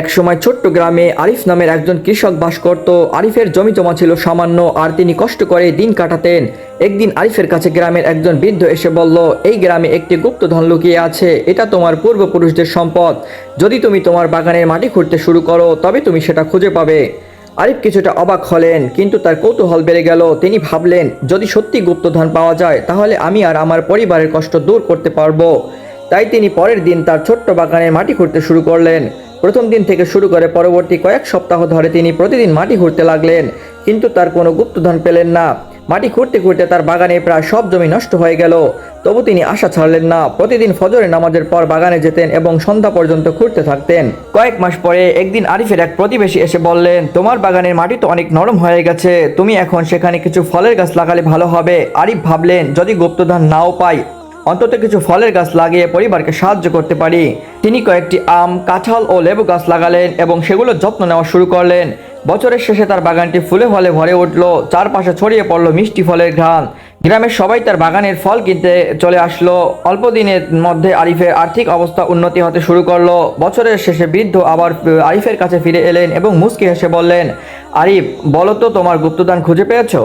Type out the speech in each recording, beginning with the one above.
একসময় ছোট্ট গ্রামে আরিফ নামের একজন কৃষক বাস করত। আরিফের জমি জমা ছিল সামান্য, আর তিনি কষ্ট করে দিন কাটাতেন। একদিন আরিফের কাছে গ্রামের একজন বৃদ্ধ এসে বলল, এই গ্রামে একটি গুপ্তধন লুকিয়ে আছে। এটা তোমার পূর্বপুরুষদের সম্পদ। যদি তুমি তোমার বাগানের মাটি খুঁড়তে শুরু করো তবে তুমি সেটা খুঁজে পাবে। আরিফ কিছুটা অবাক হলেন, কিন্তু তার কৌতূহল বেড়ে গেল। তিনি ভাবলেন, যদি সত্যি গুপ্তধন পাওয়া যায় তাহলে আমি আর আমার পরিবারের কষ্ট দূর করতে পারবো। তাই তিনি পরের দিন তার ছোট্ট বাগানের মাটি খুঁড়তে শুরু করলেন। প্রথম দিন থেকে শুরু করে পরবর্তী কয়েক সপ্তাহ ধরে তিনি প্রতিদিন মাটি খুঁড়তে লাগলেন, কিন্তু তার কোনো গুপ্তধন পেলেন না। মাটি খুঁড়তে খুঁড়তে তার বাগানে প্রায় সব জমি নষ্ট হয়ে গেল। তবু তিনি আশা ছাড়লেন না। প্রতিদিন ফজরের নামাজের পর বাগানে যেতেন এবং সন্ধ্যা পর্যন্ত খুঁড়তে থাকতেন। কয়েক মাস পরে একদিন আরিফের এক প্রতিবেশী এসে বললেন, তোমার বাগানের মাটি তো অনেক নরম হয়ে গেছে, তুমি এখন সেখানে কিছু ফলের গাছ লাগালে ভালো হবে। আরিফ ভাবলেন, যদি গুপ্তধন নাও পাই অন্তত কিছু ফলের গাছ লাগিয়ে পরিবারকে সাহায্য করতে পারি। তিনি কয়েকটি আম, কাঁঠাল ও লেবু গাছ লাগালেন এবং সেগুলোর যত্ন নেওয়া শুরু করলেন। বছরের শেষে তার বাগানটি ফুলে ফলে ভরে উঠল। চারপাশে ছড়িয়ে পড়ল মিষ্টি ফলের ঘ্রাণ। গ্রামের সবাই তার বাগানের ফল কিনতে চলে আসলো। অল্প দিনের মধ্যে আরিফের আর্থিক অবস্থা উন্নতি হতে শুরু করলো। বছরের শেষে বৃদ্ধ আবার আরিফের কাছে ফিরে এলেন এবং মুচকি হেসে বললেন, আরিফ, বলো তো তোমার গুপ্তধন খুঁজে পেয়েছো?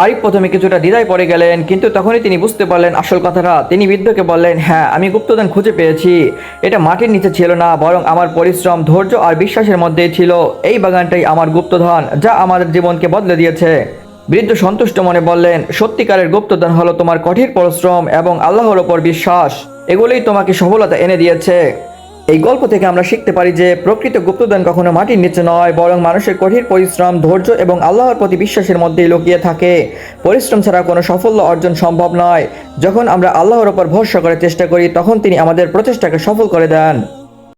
আরিফ প্রথমে কিছুটা দ্বিধায় পড়ে গেলেন, কিন্তু তখনই তিনি বুঝতে পারলেন আসল কথাটা। তিনি বৃদ্ধকে বললেন, হ্যাঁ, আমি গুপ্তধন খুঁজে পেয়েছি। এটা মাটির নিচে ছিল না, বরং আমার পরিশ্রম, ধৈর্য আর বিশ্বাসের মধ্যেই ছিল। এই বাগানটাই আমার গুপ্তধন, যা আমাদের জীবনকে বদলে দিয়েছে। বৃদ্ধ সন্তুষ্ট মনে বললেন, সত্যিকারের গুপ্তধন হলো তোমার কঠিন পরিশ্রম এবং আল্লাহর ওপর বিশ্বাস। এগুলোই তোমাকে সফলতা এনে দিয়েছে। এই গল্প থেকে আমরা শিখতে পারি যে প্রকৃত গুপ্তধন কখনো মাটির নিচে নয়, বরং মানুষের কঠিন পরিশ্রম, ধৈর্য এবং আল্লাহর প্রতি বিশ্বাসের মধ্যেই লুকিয়ে থাকে। পরিশ্রম ছাড়া কোনো সাফল্য অর্জন সম্ভব নয়। যখন আমরা আল্লাহর ওপর ভরসা করে চেষ্টা করি, তখন তিনি আমাদের প্রচেষ্টাকে সফল করে দেন।